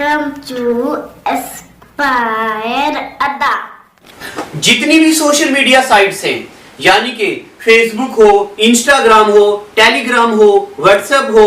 Welcome to Aspire अड्डा। जितनी भी सोशल मीडिया साइट्स हैं, यानी कि फेसबुक हो, इंस्टाग्राम हो, टेलीग्राम हो, व्हाट्सएप हो,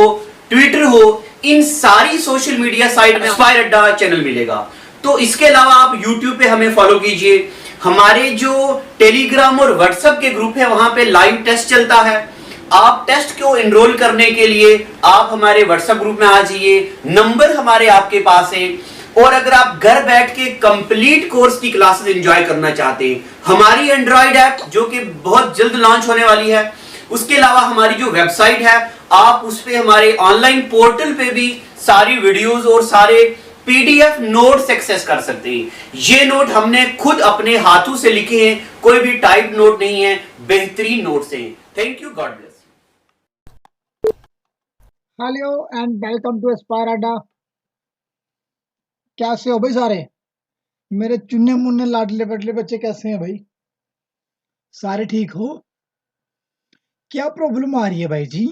ट्विटर हो, इन सारी सोशल मीडिया साइट में एस्पायर अड्डा चैनल मिलेगा। तो इसके अलावा आप यूट्यूब पे हमें फॉलो कीजिए। हमारे जो टेलीग्राम और व्हाट्सएप के ग्रुप है वहां पे लाइव टेस्ट चलता है। आप टेस्ट को एनरोल करने के लिए आप हमारे व्हाट्सएप ग्रुप में आ जाइए, नंबर हमारे आपके पास है। और अगर आप घर बैठ के कंप्लीट कोर्स की क्लासेस एंजॉय करना चाहते हैं, हमारी एंड्रॉइड ऐप जो कि बहुत जल्द लॉन्च होने वाली है, उसके अलावा हमारी जो वेबसाइट है आप उस पे हमारे ऑनलाइन पोर्टल पे भी सारी वीडियोस और सारे पीडीएफ नोट्स एक्सेस कर सकते हैं। ये नोट हमने खुद अपने हाथों से लिखे हैं, कोई भी टाइप नोट नहीं है, बेहतरीन नोट्स हैं। Thank you, God bless. Hello and welcome to Aspire Adda. कैसे हो भाई सारे मेरे चुन्ने मुन्ने लाडले बडले बच्चे? कैसे हैं भाई? सारे ठीक हो? क्या प्रॉब्लम आ रही है भाई जी?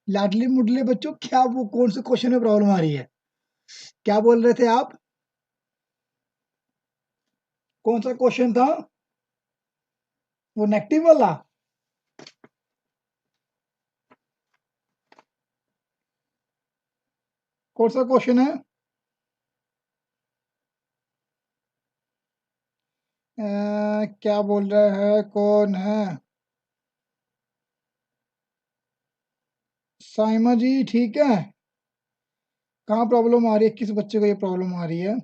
लाडले मुडले बच्चों, क्या वो कौन से क्वेश्चन में प्रॉब्लम आ रही है? क्या बोल रहे थे आप? कौन सा क्वेश्चन था वो? नेगेटिव वाला? कौन सा क्वेश्चन है? क्या बोल रहा है? कौन है? साइमा जी ठीक है? कहाँ प्रॉब्लम आ रही है? किस बच्चे को ये प्रॉब्लम आ रही है?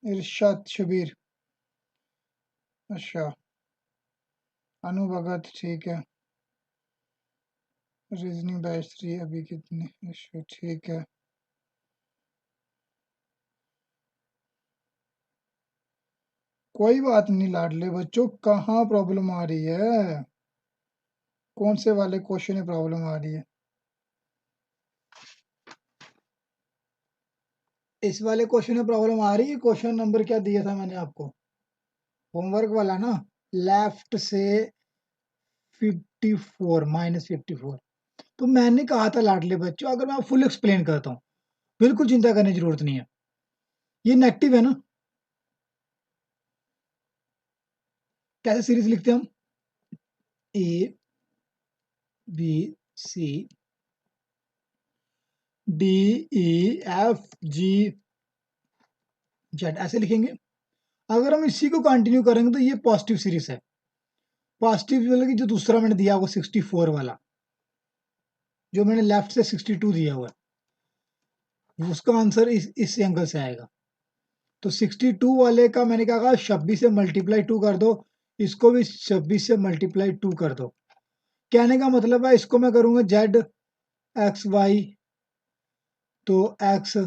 इरशाद शबीर, अच्छा। अनु भगत ठीक है। रीजनिंग बैच 3 अभी कितने? अच्छा ठीक है। कोई बात नहीं लाडले बच्चों, कहाँ प्रॉब्लम आ रही है? कौन से वाले क्वेश्चन में प्रॉब्लम आ रही है? इस वाले क्वेश्चन में प्रॉब्लम आ रही है। क्वेश्चन नंबर क्या दिया था मैंने आपको? होमवर्क वाला ना, लेफ्ट से 54 -54। तो मैंने कहा था लाडले बच्चों, अगर मैं फुल एक्सप्लेन करता हूँ, बिल्कुल चिंता करने की जरूरत नहीं है। ये नेगेटिव है ना? कैसे सीरीज लिखते हैं हम? A B C D E F G Z, ऐसे लिखेंगे। अगर हम इसी को कंटिन्यू करेंगे तो ये पॉजिटिव सीरीज है। पॉजिटिव मतलब कि जो दूसरा मैंने दिया वो 64 वाला, जो मैंने लेफ्ट से 62 दिया हुआ है, उसका आंसर इस एंगल से आएगा। तो 62 वाले का मैंने क्या कहा? 26 से मल्टीप्लाई 2 कर दो, इसको भी 26 से मल्टीप्लाई 2 कर दो। कहने का मतलब है इसको मैं करूंगा जेड एक्स वाई, तो एक्स,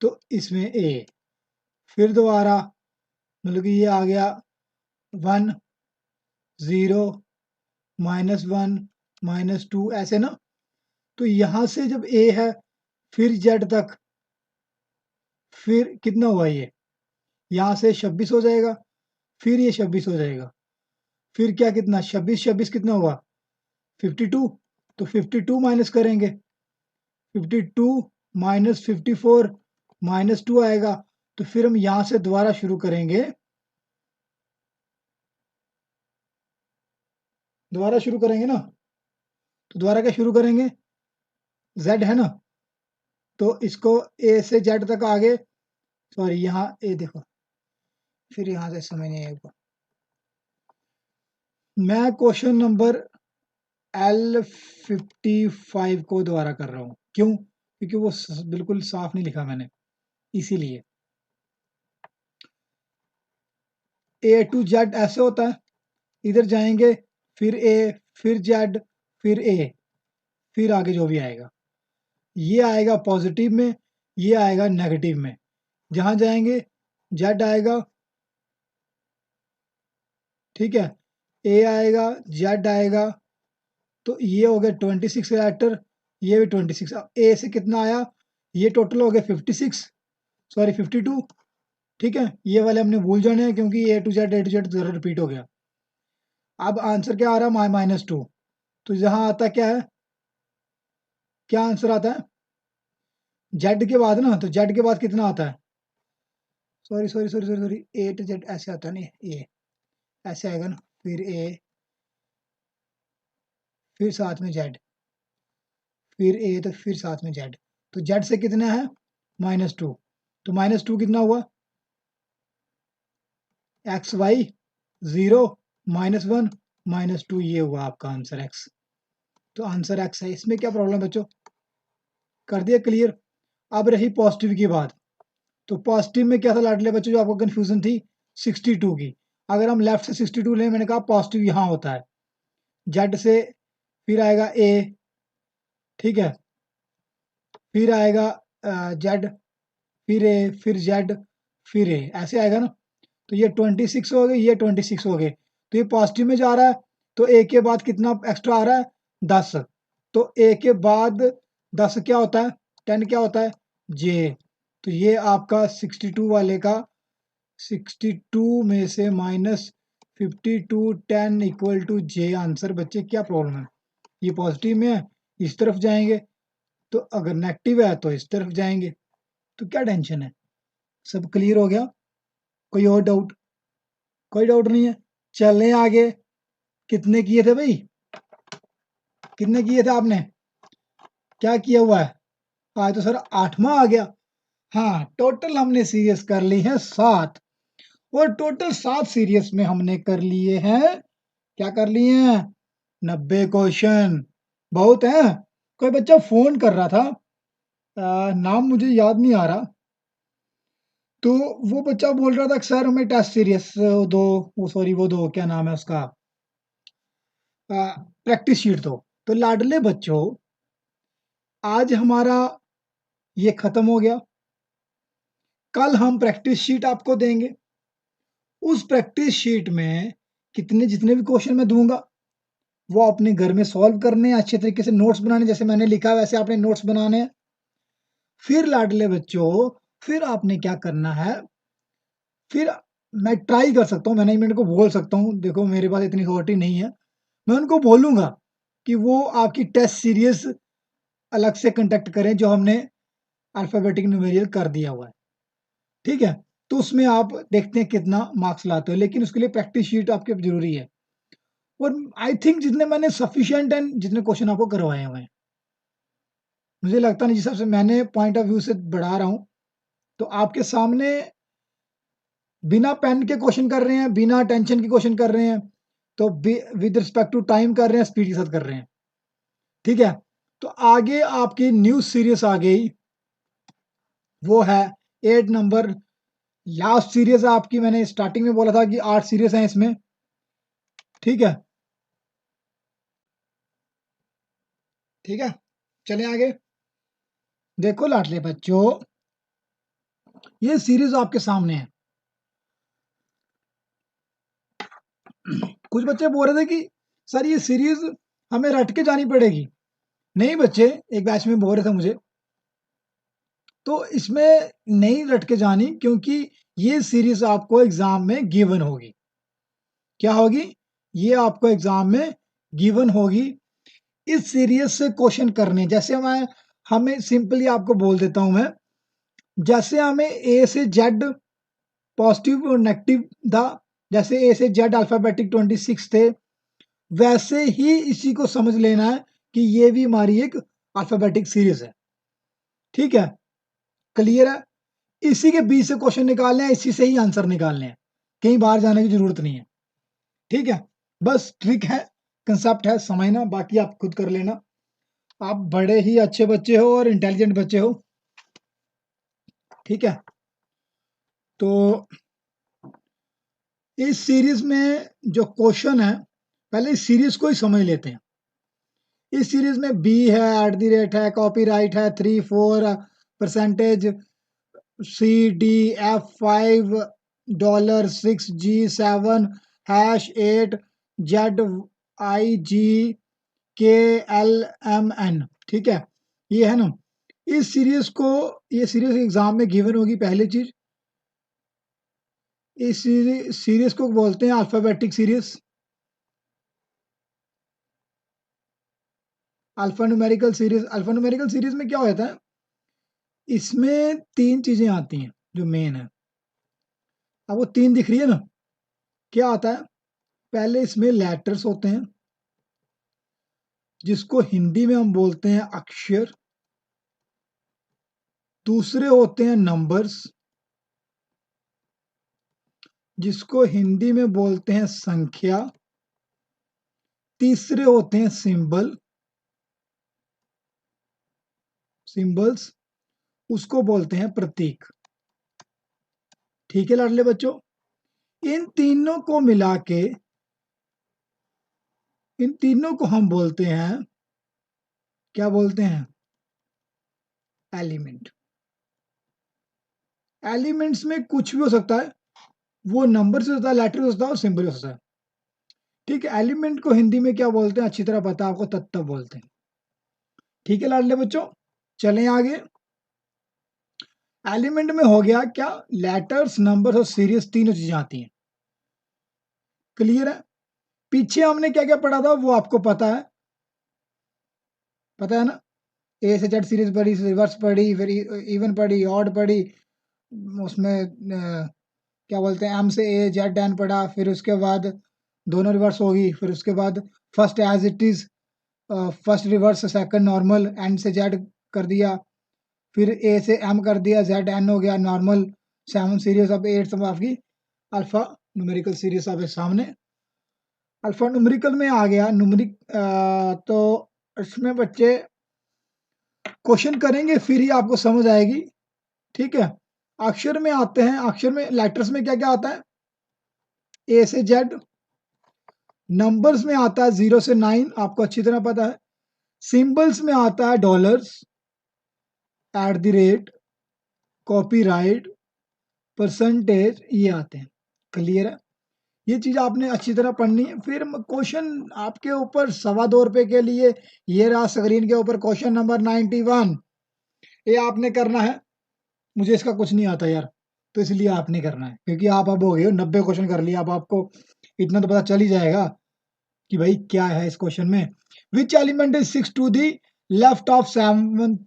तो इसमें ए, फिर दोबारा मतलब कि ये आ गया 1 0 -1 -2, ऐसे ना। तो यहां से जब ए है फिर जेड तक, फिर कितना हुआ? ये यहां से 26 हो जाएगा, फिर ये 26 हो जाएगा, फिर क्या कितना? 26 26 कितना हुआ? 52। तो 52 माइनस करेंगे, 52 -54 -2 आएगा। तो फिर हम यहां से दोबारा शुरू करेंगे, दोबारा शुरू करेंगे ना। तो दोबारा क्या शुरू करेंगे? z है ना, तो इसको a से z तक आगे, सॉरी यहाँ a देखो, फिर यहाँ से समझ नहीं आएगा। मैं क्वेश्चन नंबर L55 को दोबारा कर रहा हूँ। क्यों? क्योंकि वो बिल्कुल साफ नहीं लिखा मैंने, इसीलिए। A to Z ऐसे होता है, इधर जाएंगे फिर A, फिर Z, फिर A, फिर आगे जो भी आएगा, ये आएगा पॉजिटिव में, ये आएगा नेगेटिव में। जहां जाएंगे Z आएगा, ठीक है, A आएगा, Z आएगा, तो ये हो गया 26 रिएक्टर, ये भी 26। अब A से कितना आया? ये टोटल हो गया 56, सॉरी 52, ठीक है। ये वाले हमने भूल जाने हैं क्योंकि A to Z जरा रिपीट हो गया। अब आंसर क्या आ रहा है? -2। तो यहाँ आता क्या है? क्या आंसर आता है? जेड के बाद ना, तो जेड के बाद कितना आता है? Sorry sorry sorry sorry sorry, A to Z ऐसे आता है नहीं, ए ऐसे आएगा ना, फिर ए, फिर साथ में जेड, फिर ए, तो फिर साथ में जेड। तो जेड से कितना है? -2। तो -2 कितना हुआ? एक्स वाई 0 -1 -2, ये हुआ आपका आंसर एक्स। तो आंसर एक्स है। इसमें क्या प्रॉब्लम बच्चों? कर दिया क्लियर। अब रही पॉजिटिव की बात। तो पॉजिटिव में क्या था लाडले बच्चों, जो आपको कंफ्यूजन थी 62 की। अगर हम लेफ्ट से 62 लें, मैंने कहा पॉजिटिव यहाँ होता है, जेड से फिर आएगा ए, ठीक है, फिर आएगा जेड, फिर ए, फिर जेड, फिर ए, ऐसे आएगा ना। तो ये 26 हो गए, ये 26 हो गए। तो ये पॉजिटिव में जा रहा है, तो ए के बाद कितना एक्स्ट्रा आ रहा है? 10। तो ए के बाद 10 क्या होता है? 10 क्या होता है? जे। तो ये आपका 62 वाले का 62 में से -52 10 इक्वल टू जे आंसर। बच्चे क्या प्रॉब्लम है? ये पॉजिटिव में है, इस तरफ जाएंगे, तो अगर नेगेटिव है तो इस तरफ जाएंगे। तो क्या टेंशन है? सब क्लियर हो गया? कोई और डाउट? कोई डाउट नहीं है। चलें आगे। कितने किए थे भाई? कितने किए थे आपने? क्या किया हुआ है? आज तो सर 8वां आ गया। हाँ, टोटल हमने सीरियस कर ली है 7, और टोटल 7 सीरियस में हमने कर लिए हैं, क्या कर लिए हैं? 90 क्वेश्चन। बहुत है। कोई बच्चा फोन कर रहा था, नाम मुझे याद नहीं आ रहा, तो वो बच्चा बोल रहा था कि सर हमें टेस्ट सीरियस दो, वो सॉरी वो दो, क्या नाम है उसका, प्रैक्टिस शीट दो। तो लाडले बच्चों, आज हमारा ये खत्म हो गया। कल हम प्रैक्टिस शीट आपको देंगे। उस प्रैक्टिस शीट में कितने जितने भी क्वेश्चन मैं दूंगा, वो अपने घर में सॉल्व करने, अच्छे तरीके से नोट्स बनाने, जैसे मैंने लिखा वैसे आपने नोट्स बनाने हैं। फिर लाडले बच्चों, फिर आपने क्या करना है? फिर मैं ट्राई कर सकता हूँ, मैनेजमेंट को बोल सकता हूँ, देखो मेरे पास इतनी अथॉरिटी नहीं है, मैं उनको बोलूंगा कि वो आपकी टेस्ट सीरीज अलग से कंडक्ट करें, जो हमने अल्फाबेटिक न्यूमेरियल कर दिया हुआ है, ठीक है। तो उसमें आप देखते हैं कितना मार्क्स लाते हो, लेकिन उसके लिए प्रैक्टिस शीट आपके जरूरी है। और आई थिंक जितने मैंने सफिशिएंट एंड जितने क्वेश्चन आपको करवाए हुए हैं, मुझे लगता नहीं, जिस हिसाब से मैंने पॉइंट ऑफ व्यू से बढ़ा रहा हूँ, तो आपके सामने बिना पेन के क्वेश्चन कर रहे हैं, बिना टेंशन के क्वेश्चन कर रहे हैं, तो विद रिस्पेक्ट टू टाइम कर रहे हैं, स्पीड के साथ कर रहे हैं, ठीक है। तो आगे आपकी न्यू सीरीज आ गई, वो है 8 नंबर। लास्ट सीरीज आपकी, मैंने स्टार्टिंग में बोला था कि 8 सीरीज हैं इसमें, ठीक है, ठीक है। चलें आगे। देखो लाडले बच्चों, ये सीरीज आपके सामने है। कुछ बच्चे बोल रहे थे कि सर ये सीरीज हमें रट के जानी पड़ेगी। नहीं बच्चे, एक बैच में बोल रहे थे मुझे, तो इसमें नहीं रट के जानी, क्योंकि ये सीरीज आपको एग्जाम में गिवन होगी। क्या होगी? ये आपको एग्जाम में गिवन होगी। इस सीरीज से क्वेश्चन करने, जैसे मैं हमें सिंपली आपको बोल देता हूं मैं, जैसे हमें ए से जेड पॉजिटिव और नेगेटिव था, जैसे ए से जेड अल्फाबेटिक 26 थे, वैसे ही इसी को समझ लेना है कि ये भी हमारी एक अल्फाबेटिक सीरीज है, ठीक है। क्लियर है? इसी के बीच से क्वेश्चन निकालने हैं, इसी से ही आंसर निकालने हैं, कहीं बाहर जाने की जरूरत नहीं है, ठीक है। बस ट्रिक है, कंसेप्ट है, समझना, बाकी आप खुद कर लेना। आप बड़े ही अच्छे बच्चे हो और इंटेलिजेंट बच्चे हो, ठीक है। तो इस सीरीज में जो क्वेश्चन है, पहले इस सीरीज को ही समझ लेते हैं। इस सीरीज में बी है, एट द रेट है, कॉपीराइट है, 3 4 percentage, $6D F5 $6G7 HASH8JIGKLMN, ठीक है, ये है ना। इस सीरीज को, ये सीरीज एग्जाम में गिवन होगी। पहली चीज, इस सीरीज को बोलते हैं alphabetic series. Alpha numerical series में क्या होता है, इसमें 3 चीजें आती हैं जो मेन है। अब वो 3 दिख रही है ना, क्या आता है, पहले इसमें लेटर्स होते हैं जिसको हिंदी में हम बोलते हैं अक्षर, दूसरे होते हैं नंबर्स जिसको हिंदी में बोलते हैं संख्या, तीसरे होते हैं सिंबल्स उसको बोलते हैं प्रतीक। ठीक है लाडले बच्चों, इन तीनों को मिला के इन तीनों को हम बोलते हैं, क्या बोलते हैं, एलिमेंट। एलिमेंट्स में कुछ भी हो सकता है, वो नंबर से होता है, लेटर से होता है और सिंबल से होता है। ठीक है, एलिमेंट को हिंदी में क्या बोलते हैं, अच्छी तरह पता है आपको, तत्व बोलते हैं। ठीक है लाडले बच्चों, चलें आगे। एलिमेंट में हो गया क्या, लेटर्स, नंबर्स और सीरीज तीनों चीजें आती हैं। क्लियर है, पीछे हमने क्या क्या पढ़ा था वो आपको पता है ना, ए से जेड सीरीज पढ़ी, रिवर्स पढ़ी, फिर इवन पढ़ी, ऑड पढ़ी, उसमें क्या बोलते हैं, एम से ए जेड एन पढ़ा, फिर उसके बाद दोनों रिवर्स होगी, फिर उसके बाद first as it is, first reverse, second normal, N से जेड कर दिया, फिर ए से एम कर दिया, जेड एन हो गया नॉर्मल, 7 सीरीज, अब 8 आपकी अल्फा न्यूमेरिकल सीरीज आपके सामने। अल्फा न्यूमेरिकल में आ गया न्यूमेरिक, तो इसमें बच्चे क्वेश्चन करेंगे फिर ही आपको समझ आएगी। ठीक है, अक्षर में आते हैं, अक्षर में लेटर्स में क्या क्या आता है, ए से जेड, नंबर्स में आता है 0 से 9, आपको अच्छी तरह पता है, सिंबल्स में आता है dollars, at the rate, copyright, percentage, ये आते हैं। क्लियर है, ये चीज आपने अच्छी तरह पढ़नी है। फिर क्वेश्चन आपके ऊपर 2.25 रुपए के लिए, ये रहा स्क्रीन के ऊपर क्वेश्चन नंबर 91, ये आपने करना है। मुझे इसका कुछ नहीं आता यार, तो इसलिए आपने करना है, क्योंकि आप अब हो गए हो 90 क्वेश्चन कर लिया, अब आपको इतना तो पता चल ही जाएगा कि भाई क्या है इस क्वेश्चन में। Which element is 6 to the left of 17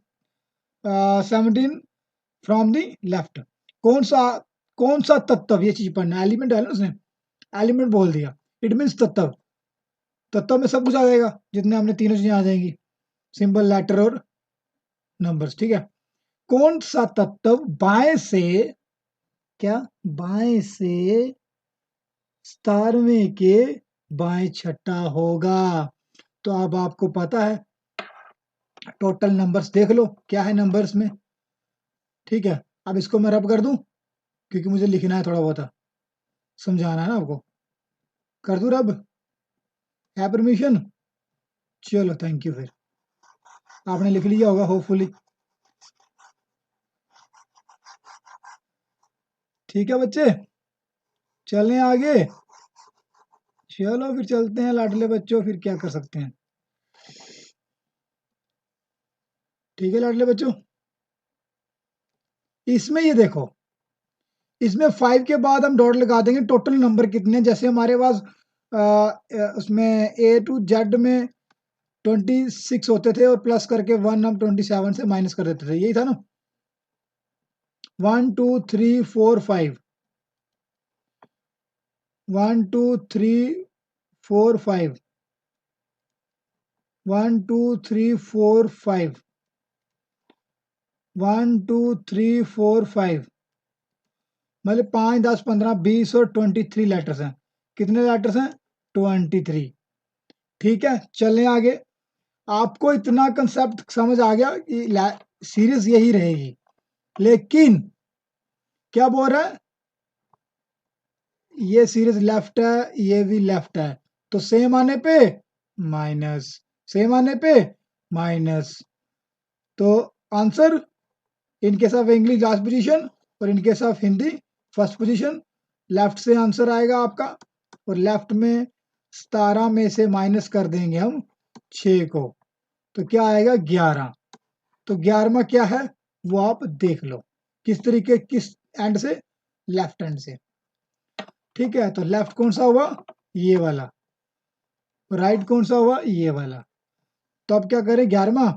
from the left, कौन सा तत्व, ये चीज पढ़ना है। एलिमेंट है ना, उसने एलिमेंट बोल दिया, इट मीन्स तत्व में सब कुछ आ जाएगा, जितने हमने तीनों चीजें आ जाएंगी, सिंबल, लेटर और नंबर्स। ठीक है, कौन सा तत्व बाएं से, क्या, बाएं से 17वें के बाएं छठा होगा। तो अब आपको पता है, टोटल नंबर्स देख लो क्या है नंबर्स में। ठीक है, अब इसको मैं रब कर दूं, क्योंकि मुझे लिखना है, थोड़ा बहुत समझाना है ना आपको, कर दूं रब, है परमिशन? चलो थैंक यू, फिर आपने लिख लिया होगा होपफुली। ठीक है बच्चे, चलें आगे, चलो फिर चलते हैं लाडले बच्चों, फिर क्या कर सकते हैं। ठीक है लाडले बच्चों, इसमें ये देखो, इसमें 5 के बाद हम डॉट लगा देंगे, टोटल नंबर कितने, जैसे हमारे पास उसमें ए टू जेड में 26 होते थे, और प्लस करके 1 हम 27 से माइनस कर देते थे, यही था ना। 1 2 3 4 5, 1 2 3 4 5, 1 2 3 4 5, 1 2 3 4 5, मतलब 5 10 15 20 और 23 लेटर्स हैं। कितने लेटर्स हैं? 23। ठीक है, चलें आगे। आपको इतना कंसेप्ट समझ आ गया कि सीरीज यही रहेगी, लेकिन क्या बोल रहा है, ये सीरीज लेफ्ट है, ये भी लेफ्ट है, तो सेम आने पे माइनस, सेम आने पे माइनस। तो answer in case of English last position, और in case of Hindi first position. Left से आंसर आएगा आपका, और लेफ्ट में 17 में से माइनस कर देंगे हम 6 को, तो क्या आएगा 11। तो 11वां क्या है वो आप देख लो, किस तरीके, किस एंड से, लेफ्ट एंड से। ठीक है, तो लेफ्ट कौन सा हुआ, ये वाला, राइट कौन सा हुआ, ये वाला। तो अब क्या करें 11वां,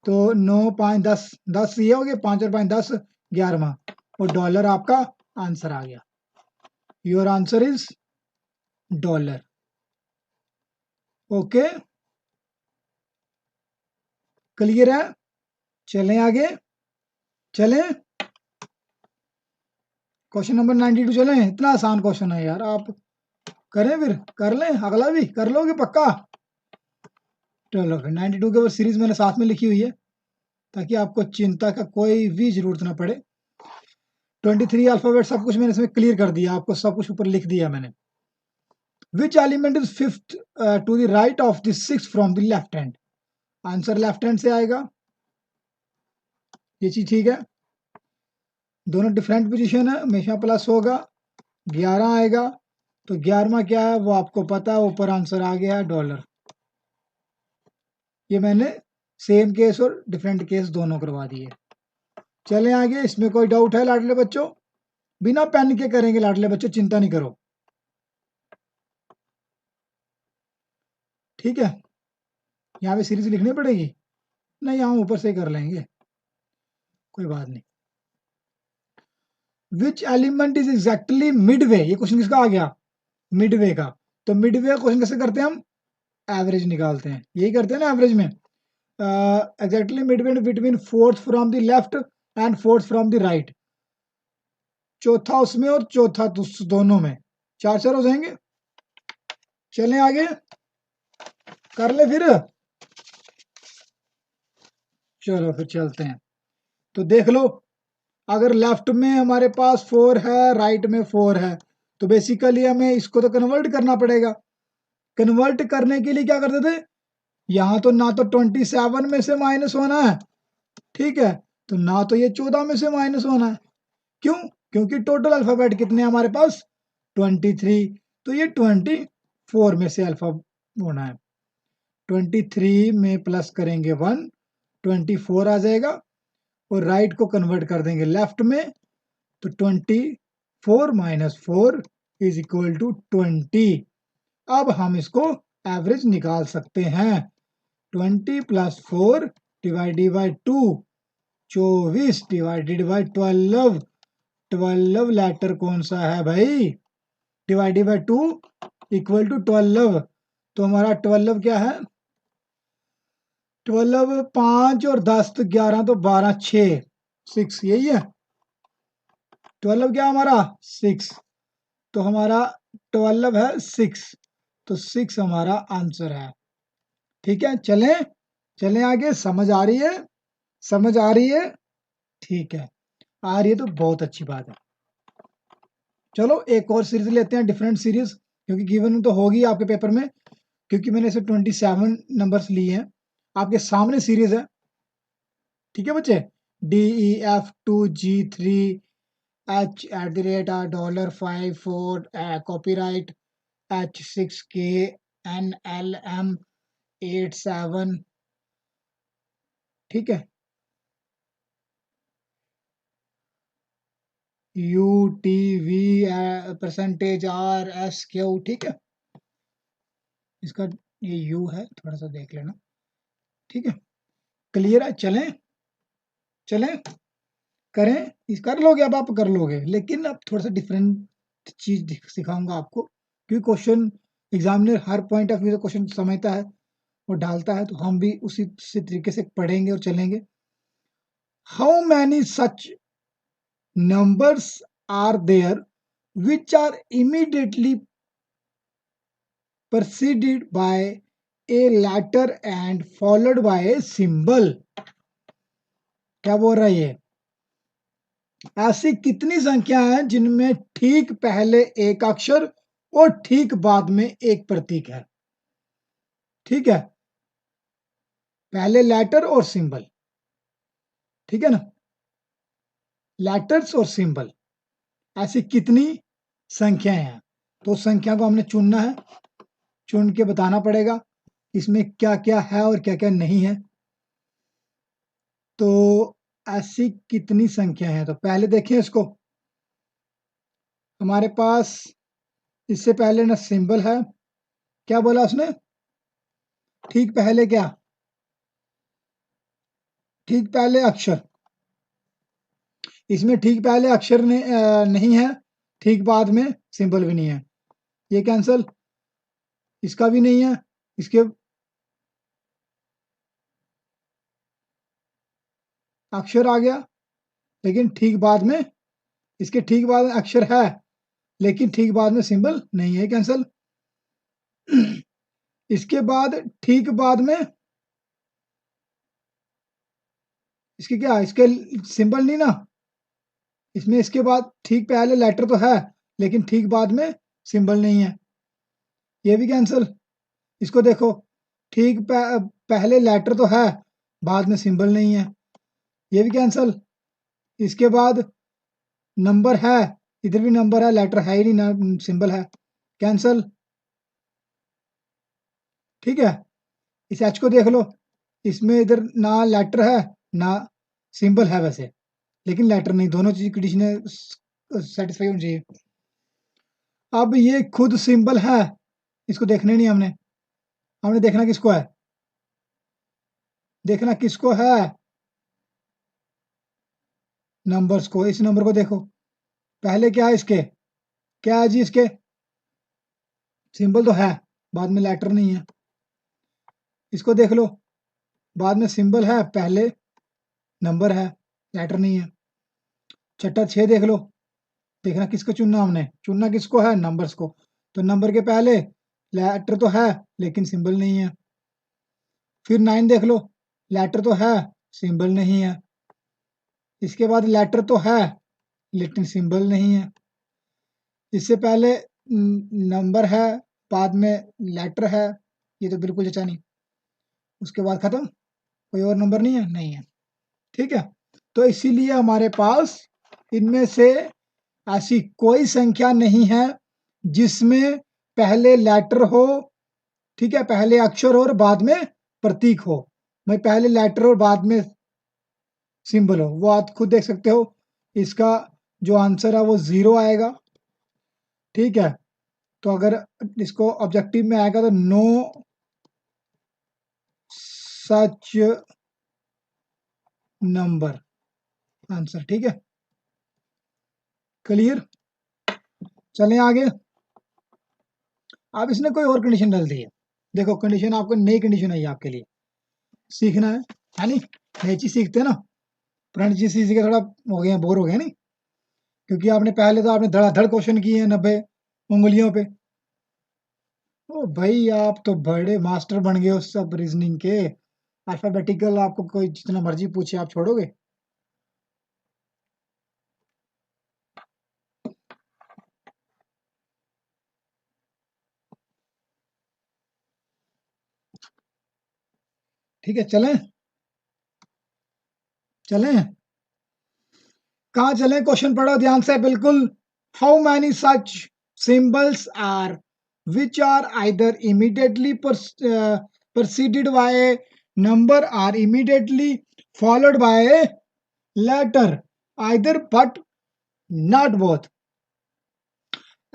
तो 9 5 10 10 ये हो गया, 5 और 5 10, 11वां, और डॉलर आपका आंसर आ गया। Your answer is dollar. Okay, clear है? चलें आगे, चलें क्वेश्चन नंबर 92 चलें। इतना आसान क्वेश्चन है यार, आप करें फिर कर लें, अगला भी कर लोगे पक्का? चलो फिर 92 के ऊपर सीरीज मैंने साथ में लिखी हुई है ताकि आपको चिंता का कोई भी जरूरत ना पड़े। 23 अल्फाबेट सब कुछ मैंने इसमें क्लियर कर दिया, आपको सब कुछ ऊपर लिख दिया मैंने। Which element is fifth to the right of the six from the left hand? Answer left hand से आएगा, ये चीज ठीक है। दोनों डिफरेंट पोजीशन है, हमेशा प्लस होगा। 11 आएगा, तो 11वां क्या है वो आपको पता है, ऊपर आंसर आ गया है डॉलर। ये मैंने सेम केस और डिफरेंट केस दोनों करवा दिए। चलें आगे, इसमें कोई डाउट है लाडले बच्चों? बिना पेन के करेंगे लाडले बच्चों, चिंता नहीं करो, ठीक है? यहाँ पे सीरीज लिखनी पड़ेगी? नहीं, यहाँ ऊपर से ही कर लेंगे, कोई बात नहीं। विच एलिमेंट इज एग्जैक्टली मिडवे? ये क्वेश्चन किसका आ गया? मिडवे का। तो मिडवे क्वेश्चन कैसे करते हैं हम? एवरेज निकालते हैं, यही करते हैं ना एवरेज में। Exactly Midway between fourth from the left and fourth from the right. चौथा उसमें और चौथा दोनों में, 4 4 हो जाएंगे। चलें आगे, कर ले फिर। चलो फिर चलते हैं, तो देख लो, अगर लेफ्ट में हमारे पास 4 है, राइट में 4 है, तो बेसिकली हमें इसको तो कन्वर्ट करना पड़ेगा। कन्वर्ट करने के लिए क्या करते थे, यहाँ तो ना तो 27 में से माइनस होना है, ठीक है, तो ना तो ये 14 में से माइनस होना है। क्यों? क्योंकि टोटल अल्फाबेट कितने हैं हमारे पास? 23, तो ये 24 में से अल्फा होना है। 23 में प्लस करेंगे 1, 24 आ जाएगा, और राइट को कन्वर्ट कर देंगे लेफ्ट में, तो 24 माइनस 4 इज इक्वल टू 20। अब हम इसको एवरेज निकाल सकते हैं। 20 plus 4 divided by 2, 24 divided by 12। 12 letter कौन सा है भाई? Divided by 2 equal to 12। तो हमारा 12 क्या है? 12 5 और 10 तो 11, तो 12 6 6, यही है 12 क्या हमारा? 6, तो हमारा 12 है 6, तो 6 हमारा आंसर है। ठीक है, चलें चलें आगे। समझ आ रही है? समझ आ रही है? ठीक है, आ रही है तो बहुत अच्छी बात है। चलो एक और सीरीज लेते हैं, डिफरेंट सीरीज, क्योंकि गिवन तो होगी आपके पेपर में, क्योंकि मैंने इसे 27 नंबर्स लिए हैं, आपके सामने सीरीज है। ठीक है बच्चे, DEF2G3 H@$5 कॉपीराइट H6KNLM87, ठीक है, UTV परसेंटेज RSQ, ठीक है, इसका ये U है, थोड़ा सा देख लेना, ठीक है, क्लियर है? चलें चलें करें, इस कर लोगे, अब आप कर लोगे, लेकिन अब थोड़ा सा डिफरेंट चीज सिखाऊंगा आपको, क्योंकि question examiner her point of view से क्वेश्चन समझता है और डालता है, तो हम भी उसी से तरीके से पढ़ेंगे और चलेंगे। How many such numbers are there which are immediately preceded by a letter and followed by a symbol? क्या बोल रहा है ये? ऐसी कितनी संख्या हैं जिनमें ठीक पहले एक अक्षर और ठीक बाद में एक प्रतीक है? ठीक है, पहले लेटर और सिंबल, ठीक है ना, लेटर्स और सिंबल, ऐसी कितनी संख्याएं हैं? तो संख्या को हमने चुनना है, चुन के बताना पड़ेगा इसमें क्या क्या है और क्या क्या नहीं है। तो ऐसी कितनी संख्या है, तो पहले देखें इसको, हमारे पास इससे पहले ना सिंबल है, क्या बोला उसने? ठीक पहले क्या? ठीक पहले अक्षर, इसमें ठीक पहले अक्षर नहीं है, ठीक बाद में सिंबल भी नहीं है, ये कैंसल, इसका भी नहीं है, इसके अक्षर आ गया लेकिन ठीक बाद में, इसके ठीक बाद में अक्षर है लेकिन ठीक बाद में सिंबल नहीं है, कैंसल। इसके बाद ठीक बाद में इसके क्या, इसके सिंबल नहीं ना, इसमें इसके बाद ठीक पहले लेटर तो है लेकिन ठीक बाद में सिंबल नहीं है, ये भी कैंसल। इसको देखो, ठीक पहले लेटर तो है, बाद में सिंबल नहीं है, ये भी कैंसल। इसके बाद नंबर है, इधर भी नंबर है, लेटर है ही नहीं ना, सिंबल है, कैंसल। ठीक है, इस एच को देख लो, इसमें इधर ना लेटर है ना सिंबल है वैसे, लेकिन लेटर नहीं, दोनों चीज कंडीशन सेटिस्फाई होनी चाहिए। अब ये खुद सिंबल है, इसको देखने नहीं, हमने हमने देखना किसको है, देखना किसको है, नंबर्स को। इस नंबर को देखो, पहले क्या है इसके, क्या है जी, इसके सिंबल तो है, बाद में लेटर नहीं है। इसको देख लो, बाद में सिंबल है, पहले नंबर है, लेटर नहीं है। छठा 6 देख लो, देखना किसको चुनना, हमने चुनना किसको है, नंबर्स को, तो नंबर के पहले लेटर तो है लेकिन सिंबल नहीं है। फिर 9 देख लो, लेटर तो है, सिंबल नहीं है। इसके बाद लेटर तो है लेकिन सिंबल नहीं है। इससे पहले नंबर है, बाद में लेटर है, ये तो बिल्कुल जचा नहीं। उसके बाद खत्म, कोई और नंबर नहीं है, नहीं है। ठीक है, तो इसीलिए हमारे पास इनमें से ऐसी कोई संख्या नहीं है जिसमें पहले लेटर हो, ठीक है, पहले अक्षर और बाद में प्रतीक हो, मैं पहले लेटर और बाद में सिंबल हो, वो आप खुद देख सकते हो। इसका जो आंसर है वो 0 आएगा। ठीक है, तो अगर इसको ऑब्जेक्टिव में आएगा तो नो सच नंबर आंसर। ठीक है, क्लियर, चलें आगे। अब इसने कोई और कंडीशन डाल दी है, देखो कंडीशन, आपको नई कंडीशन आई आपके लिए, सीखना है नहीं, नई चीज सीखते हैं ना, पुरानी चीज सीख के थोड़ा हो गए, बोर हो गए नहीं, क्योंकि आपने पहले तो आपने धड़ाधड़ क्वेश्चन किए हैं 90 उंगलियों पे। ओ भाई, आप तो बड़े मास्टर बन गए हो सब रीजनिंग के, अल्फाबेटिकल आपको कोई जितना मर्जी पूछे आप छोड़ोगे। ठीक है, चलें चलें, कहाँ चलें, क्वेश्चन पढ़ो ध्यान से बिल्कुल। How many such symbols are which are either immediately preceded by a number or immediately followed by a letter, either but not both।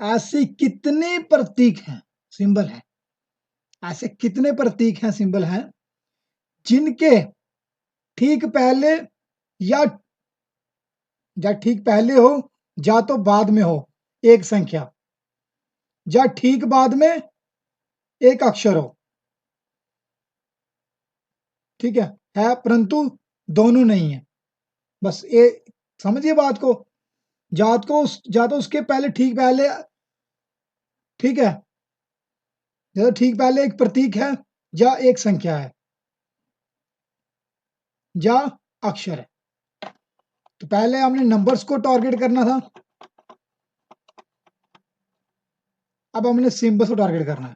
ऐसे कितने प्रतीक हैं, सिंबल हैं, ऐसे कितने प्रतीक हैं, सिंबल हैं, जिनके ठीक पहले या ठीक पहले हो या तो बाद में हो एक संख्या, या ठीक बाद में एक अक्षर हो। ठीक है परंतु दोनों नहीं है, बस ये समझिए बात को, या तो उसके पहले ठीक पहले, ठीक है, या तो ठीक पहले एक प्रतीक है या एक संख्या है या अक्षर है। तो पहले हमने नंबर्स को टारगेट करना था, अब हमने सिंबल्स को टारगेट करना है।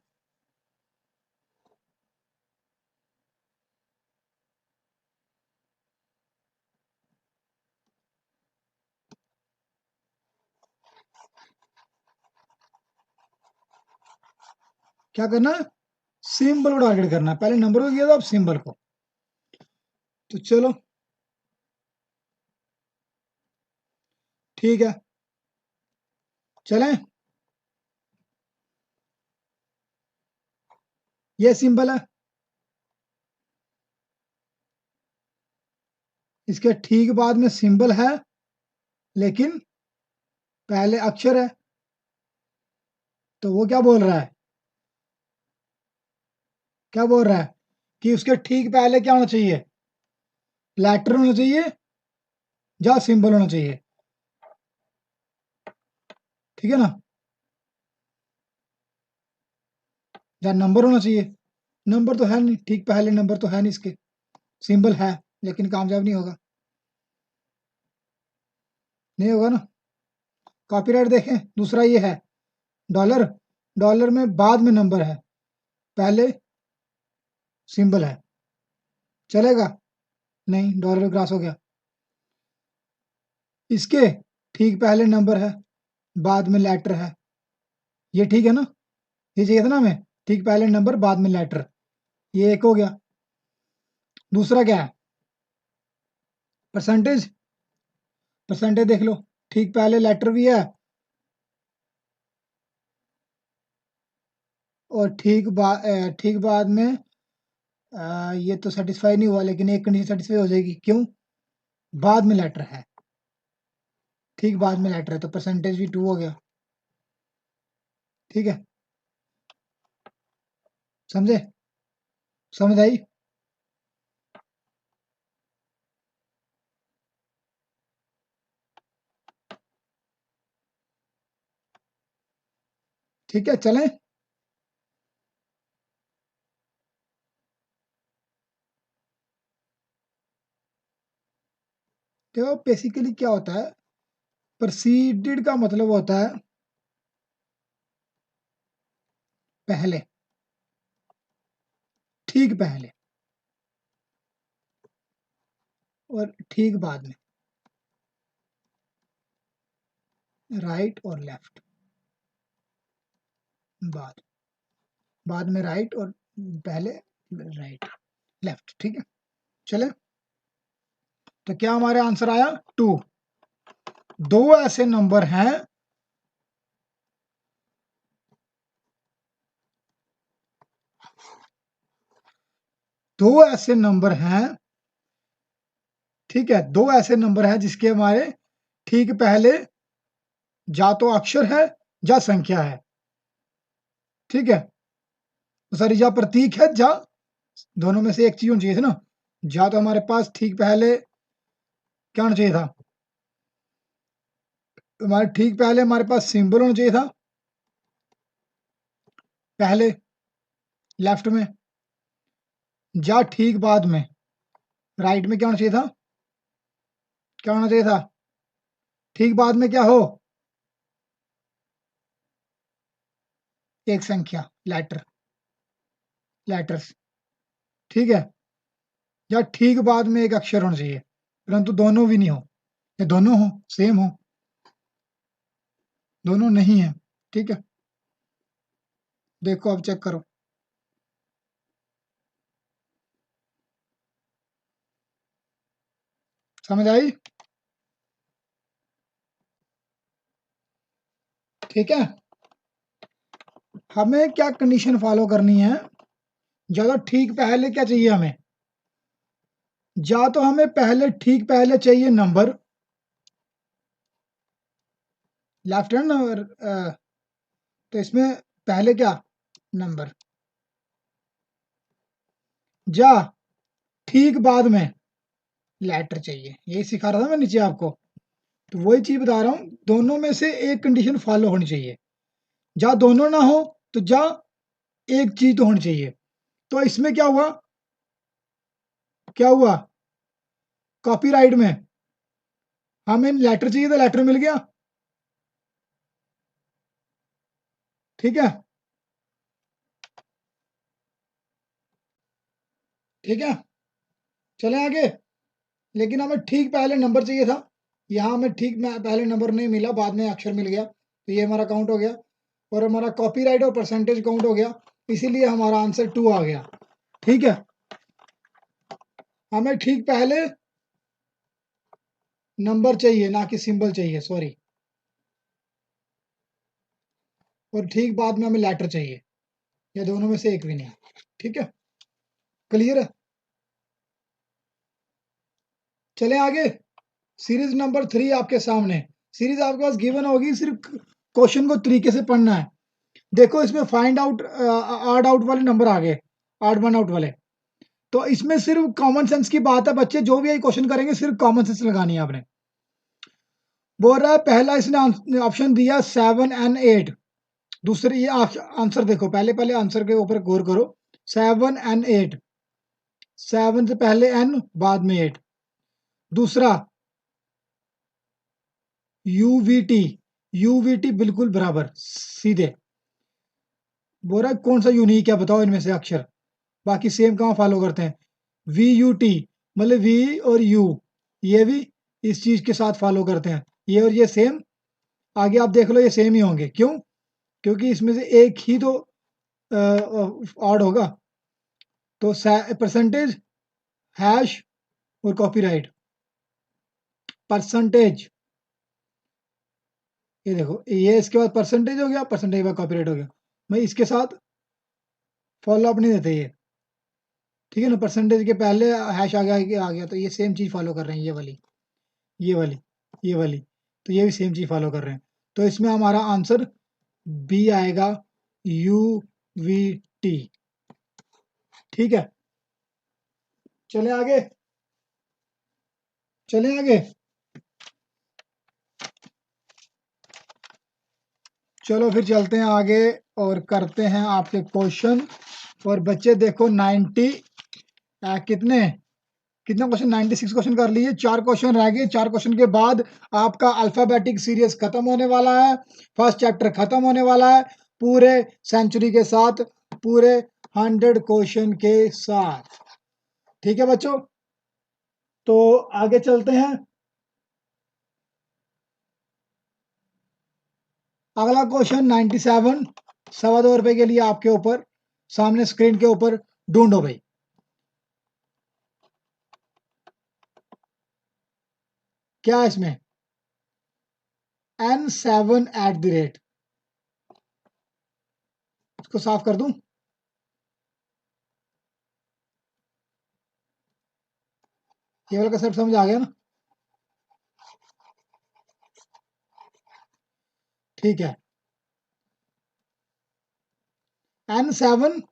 क्या करना है, सिंबल को टारगेट करना है, पहले नंबर को किया था, अब सिंबल को। तो चलो ठीक है, चलें, ये सिंबल है, इसके ठीक बाद में सिंबल है लेकिन पहले अक्षर है, तो वो क्या बोल रहा है, क्या बोल रहा है कि उसके ठीक पहले क्या होना चाहिए, लेटर होना चाहिए या सिंबल होना चाहिए। ठीक है ना, या नंबर होना चाहिए। नंबर तो है नहीं, ठीक पहले नंबर तो है नहीं इसके, सिंबल है लेकिन कामयाब नहीं होगा, नहीं होगा ना। कॉपीराइट देखें, दूसरा ये है डॉलर, डॉलर में बाद में नंबर है, पहले सिंबल है, चलेगा? नहीं, डॉलर क्रॉस हो गया। इसके ठीक पहले नंबर है, बाद में लेटर है, ये ठीक है ना, ये चाहिए था ना हमें, ठीक पहले नंबर बाद में लेटर, ये एक हो गया। दूसरा क्या है, परसेंटेज, परसेंटेज देख लो, ठीक पहले लेटर भी है और ठीक बाद में ये तो सेटिस्फाई नहीं हुआ, लेकिन एक कंडीशन सेटिस्फाई हो जाएगी, क्यों, बाद में लेटर है, ठीक बाद में लेटर है, तो परसेंटेज भी 2 हो गया। ठीक है, समझे, समझ आई? ठीक है, चलें। तो बेसिकली क्या होता है, प्रोसीडेड का मतलब होता है पहले, ठीक पहले और ठीक बाद में, राइट और लेफ्ट, बाद में राइट और पहले राइट लेफ्ट। ठीक है, चले, तो क्या हमारे आंसर आया 2। दो ऐसे नंबर हैं ठीक है, दो ऐसे नंबर हैं जिसके हमारे ठीक पहले या तो अक्षर है या संख्या है। ठीक है, सॉरी, या प्रतीक है या, दोनों में से एक चीज होनी चाहिए थी ना, या तो हमारे पास ठीक पहले क्या होना चाहिए था, हमारे ठीक पहले हमारे पास सिंबल होना चाहिए था पहले लेफ्ट में, या ठीक बाद में राइट में क्या होना चाहिए था, क्या होना चाहिए था, ठीक बाद में क्या हो, एक संख्या, लेटर्स। ठीक है, या ठीक बाद में एक अक्षर होना चाहिए, परंतु दोनों भी नहीं हो, या दोनों हो, सेम हो, दोनों नहीं है। ठीक है, देखो अब चेक करो, समझ आई? ठीक है, हमें क्या कंडीशन फॉलो करनी है, ज्यादा ठीक पहले क्या चाहिए हमें, या तो हमें पहले ठीक पहले चाहिए नंबर, लेफ्ट हैंड नंबर, तो इसमें पहले क्या, नंबर, या ठीक बाद में लेटर चाहिए, यही सिखा रहा था मैं नीचे आपको, तो वही चीज बता रहा हूं, दोनों में से एक कंडीशन फॉलो होनी चाहिए, या दोनों ना हो तो या एक चीज तो होनी चाहिए। तो इसमें क्या हुआ, क्या हुआ, कॉपीराइट में हमें लेटर चाहिए था, लेटर मिल गया। ठीक है, ठीक है, चले आगे। लेकिन हमें ठीक पहले नंबर चाहिए था, यहाँ हमें ठीक पहले नंबर नहीं मिला, बाद में अक्षर मिल गया, तो ये हमारा काउंट हो गया, और हमारा कॉपीराइट और परसेंटेज काउंट हो गया, इसीलिए हमारा आंसर 2 आ गया। ठीक है, हमें ठीक पहले नंबर चाहिए, ना कि सिंबल चाहिए, सॉरी, और ठीक बाद में हमें लेटर चाहिए, या दोनों में से एक भी नहीं। ठीक है, क्लियर है, चले आगे। सीरीज नंबर 3 आपके सामने। सीरीज आपके पास गिवन होगी, सिर्फ क्वेश्चन को तरीके से पढ़ना है। देखो इसमें फाइंड आउट ऑड आउट वाले नंबर आ गए, ऑड वन आउट वाले। तो इसमें सिर्फ कॉमन सेंस की बात है बच्चे, जो भी ये क्वेश्चन करेंगे सिर्फ कॉमन सेंस लगानी है आपने। बोल रहा है पहला इसने ऑप्शन दिया 7 and 8। दूसरे ये आंसर देखो, पहले पहले आंसर के ऊपर गौर करो। 7 and 8, 7 से पहले n बाद में 8। दूसरा यूवीटी बिल्कुल बराबर सीधे। बोल रहा है कौन सा यूनिक है बताओ इनमें से अक्षर, बाकी सेम कहाँ फॉलो करते हैं। VUT मतलब V और U, ये भी इस चीज के साथ फॉलो करते हैं, ये और ये सेम। आगे आप देख लो ये सेम ही होंगे, क्यों? क्योंकि इसमें से एक ही तो ऑड होगा। तो परसेंटेज, हैश और कॉपीराइट। परसेंटेज, ये देखो ये इसके बाद परसेंटेज हो गया, परसेंटेज के बाद कॉपीराइट हो गया। मैं इसके साथ फॉलो अप नहीं देते ये, ठीक है ना। परसेंटेज के पहले हैश आ गया तो ये सेम चीज फॉलो कर रहे हैं, ये वाली ये वाली ये वाली, तो ये भी सेम चीज फॉलो कर रहे हैं। तो इसमें हमारा आंसर बी आएगा, UVT। ठीक है, चले आगे, चले आगे। चलो फिर चलते हैं आगे और करते हैं आपके क्वेश्चन। और बच्चे देखो 90 कितने क्वेश्चन, 96 क्वेश्चन कर लिए, 4 क्वेश्चन रह गए। 4 क्वेश्चन के बाद आपका अल्फाबेटिक सीरीज खत्म होने वाला है, फर्स्ट चैप्टर खत्म होने वाला है, पूरे सेंचुरी के साथ, पूरे 100 क्वेश्चन के साथ। ठीक है बच्चों, तो आगे चलते हैं। अगला क्वेश्चन 97, ₹2.25 के लिए आपके ऊपर सामने स्क्रीन के ऊपर ढूंढो भाई। क्या है इसमें? N7 @ इसको साफ कर दूं? ये वाला कंसेप्ट समझ आ गया ना? ठीक है, N7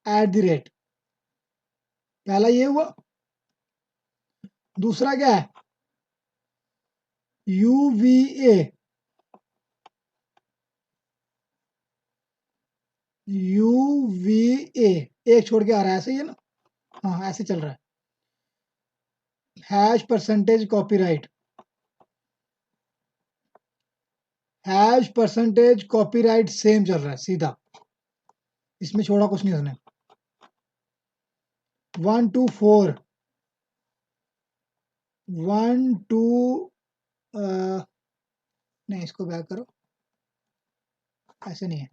@ पहला ये हुआ। दूसरा क्या है? UVA, एक छोड़ के आ रहा है, ऐसे ही है ना? हाँ ऐसे चल रहा है। Hash percentage copyright, hash percentage copyright same चल रहा है सीधा, इसमें छोड़ा कुछ नहीं उसने। 1 to 4, 1 to नहीं, इसको बैक करो, ऐसे नहीं है।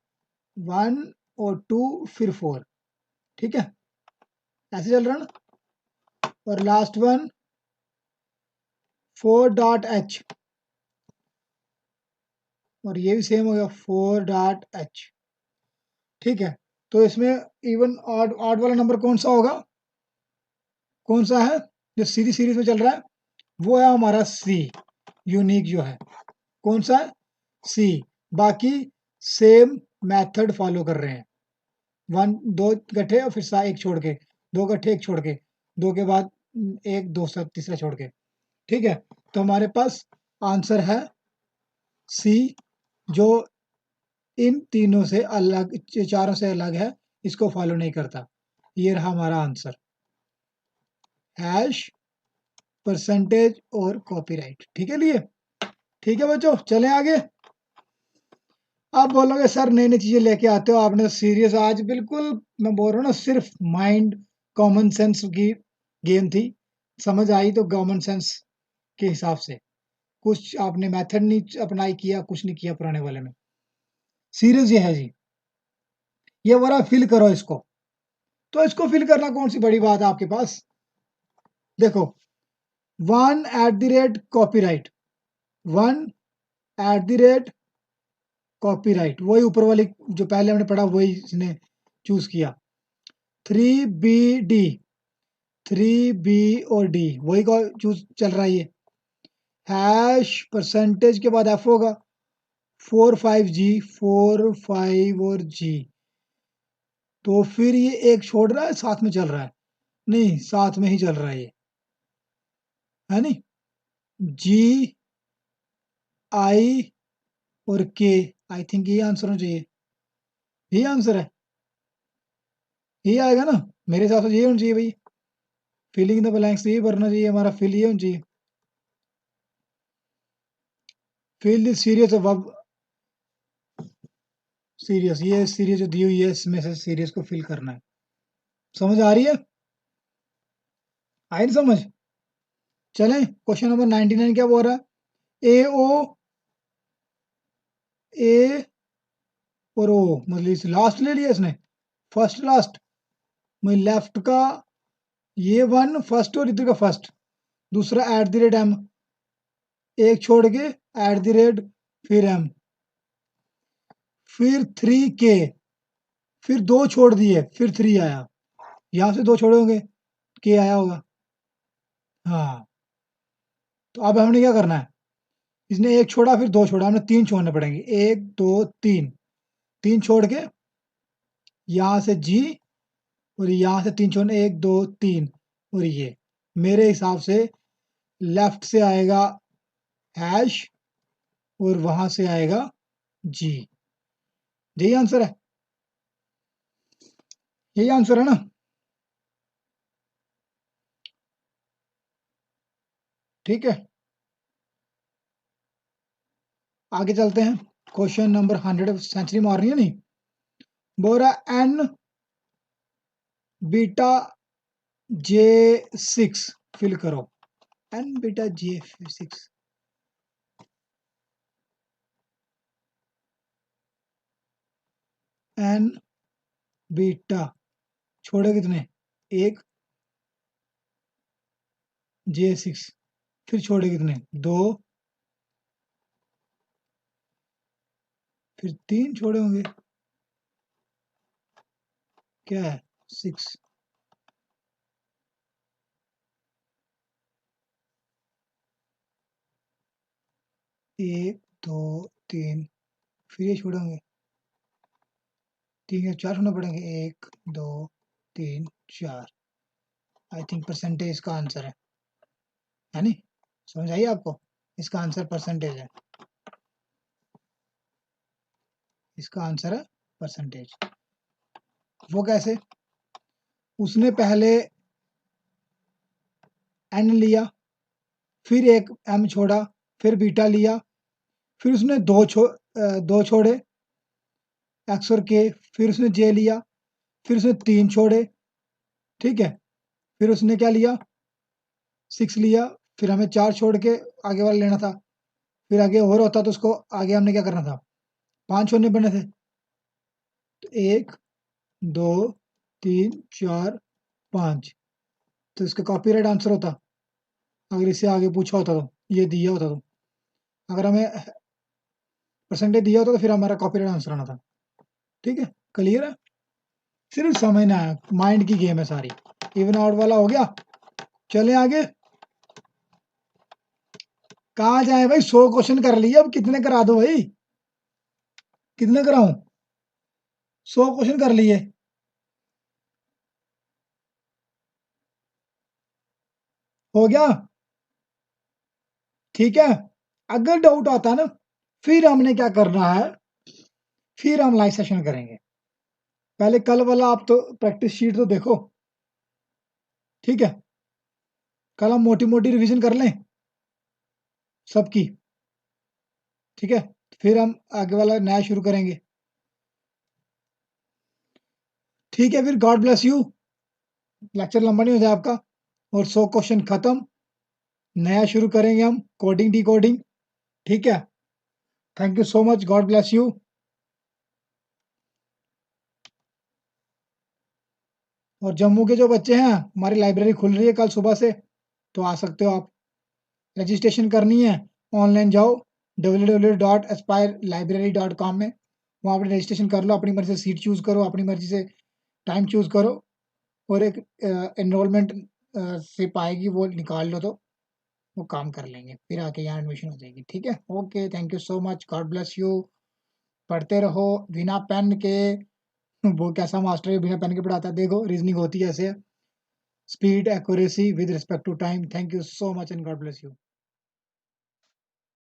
1 और 2 फिर 4, ठीक है, ऐसे चल रहा है ना। और लास्ट वन 4.h, और ये भी सेम हो गया 4.h। ठीक है, तो इसमें इवन ऑड वाला नंबर कौन सा होगा? कौन सा है जो सीधी सीरीज में चल रहा है? वो है हमारा C, यूनिक जो है। कौन सा है? C। बाकी सेम मेथड फॉलो कर रहे हैं, 2 इकट्ठे और फिर एक छोड़ के, 2 इकट्ठे एक छोड़ के, 2 के बाद 1, 2 तीसरा छोड़ के। ठीक है, तो हमारे पास आंसर है C, जो इन तीनों से अलग, चारों से अलग है, इसको फॉलो नहीं करता। ये रहा हमारा आंसर, हैश, परसेंटेज और कॉपीराइट। ठीक है लिए, ठीक है बच्चों, चलें आगे। आप बोलोगे सर नई नई चीजें लेके आते हो आपने, सीरियस आज बिल्कुल, मैं बोल रहा हूँ ना, सिर्फ माइंड कॉमन सेंस की गेम थी, समझ आई तो कॉमन सेंस के हिसाब से, कुछ आपने मेथड नहीं अप्लाई किया, कुछ नहीं किया पुराने वाले में। सीरीज ये है जी, ये वाला फिल करो इसको। तो इसको फिल करना कौन सी बड़ी बात है आपके पास? देखो 1 @ कॉपीराइट, 1 @ कॉपीराइट, वही ऊपर वाली जो पहले हमने पढ़ा वही इसने चूज किया। 3BD, 3B और D वही का चूज चल रहा है ये। हैश परसेंटेज के बाद F होगा, 4 5G, 4 5 और G। तो फिर ये एक छोड़ रहा है, साथ में चल रहा है? नहीं, साथ में ही चल रहा है ये, है नहीं? G I और K, आई थिंक ये आंसर होना चाहिए। ये आंसर है, ये आएगा ना मेरे हिसाब से, ये होना चाहिए भाई। फिलिंग द ब्लैंक्स ये भरना चाहिए हमारा, फिल ये होना चाहिए। Fill this series of verb, series, ये सीरीज जो दी हुई है इसमें से सीरीज को फिल करना है। समझ आ रही है? आई नहीं समझ? चलें, क्वेश्चन नंबर 99 क्या बोल रहा है? ए और ओ, मतलब इस लास्ट ले लिया इसने, फर्स्ट लास्ट, मतलब लेफ्ट का ये वन फर्स्ट और इधर का फर्स्ट, दूसरा एट द रेट एम, एक छोड़ के एट द रेट फिर एम, फिर 3K, फिर दो छोड़ दिए फिर 3 आया, यहां से दो छोड़े होंगे, K आया होगा। हाँ, तो अब हमने क्या करना है, इसने एक छोड़ा फिर दो छोड़ा, हमने 3 छोड़ने पड़ेंगे, 1 2 3, 3 छोड़ के यहां से G और यहां से 3 छोड़ने, 1 2 3, और ये मेरे हिसाब से लेफ्ट से आएगा हैश और वहां से आएगा G। यही आंसर है, यही आंसर है ना? ठीक है, आगे चलते हैं। क्वेश्चन नंबर 100, सेंचुरी मारनी है नहीं, बोल रहा N बीटा J6 फिल करो। N beta J6, N beta छोड़े कितने, 1, J6 फिर छोड़े कितने, 2, फिर 3 छोड़े होंगे, क्या है 6, 1 2 3, फिर ये छोड़े होंगे, 3 या 4 होना पड़ेंगे, 1 2 3 4, आई थिंक परसेंटेज इसका आंसर है नहीं? समझ आई आपको? इसका आंसर परसेंटेज है, इसका आंसर है परसेंटेज। वो कैसे? उसने पहले N लिया, फिर एक M छोड़ा, फिर बीटा लिया, फिर उसने दो छोड़े X और K, फिर उसने J लिया, फिर उसने 3 छोड़े, ठीक है, फिर उसने क्या लिया, 6 लिया, फिर हमें 4 छोड़ के आगे वाला लेना था, फिर आगे और होता तो उसको आगे हमने क्या करना था, 5 छोड़ने पड़ने थे, तो 1 2 3 4 5, तो इसका कॉपीराइट आंसर होता अगर इससे आगे पूछा होता, तो ये दिया होता, तो अगर हमें परसेंटेज दिया होता तो फिर हमारा कॉपीराइट आंसर आना था। ठीक है, क्लियर है? सिर्फ समझना है, माइंड की गेम है सारी। इवन आउट वाला हो गया, चले आगे। कहाँ जाए भाई, 100 क्वेश्चन कर लिए, अब कितने करा दो भाई, कितने कराऊं? 100 क्वेश्चन कर लिए, हो गया? ठीक है, अगर डाउट आता है ना, फिर हमने क्या करना है, फिर हम लाइव सेशन करेंगे। पहले कल वाला आप तो प्रैक्टिस शीट तो देखो, ठीक है, कल हम मोटी मोटी रिवीजन कर लें सबकी, ठीक है, फिर हम आगे वाला नया शुरू करेंगे। ठीक है, फिर गॉड ब्लेस यू, लेक्चर लंबा नहीं हो जाए आपका, और 100 क्वेश्चन खत्म, नया शुरू करेंगे हम कोडिंग डी कोडिंग। ठीक है, thank you so much, God bless you. और जम्मू के जो बच्चे हैं, हमारी लाइब्रेरी खुल रही है कल सुबह से, तो आ सकते हो आप। रजिस्ट्रेशन करनी है, ऑनलाइन जाओ www.aspirelibrary.com में, वहाँ पर रजिस्ट्रेशन कर लो, अपनी मर्जी से सीट चूज़ करो, अपनी मर्जी से टाइम चूज़ करो, और एक एनरोलमेंट स्लिप आएगी, वो निकाल लो तो वो काम कर लेंगे, फिर आके यहाँ एडमिशन हो जाएगी। ठीक है, okay, thank you so much, God bless you. पढ़ते रहो बिना पेन के। वो कैसा मास्टर है बिना पेन के पढ़ाता है, देखो रीजनिंग होती है ऐसे, speed, accuracy with respect to time. Thank you so much and God bless you.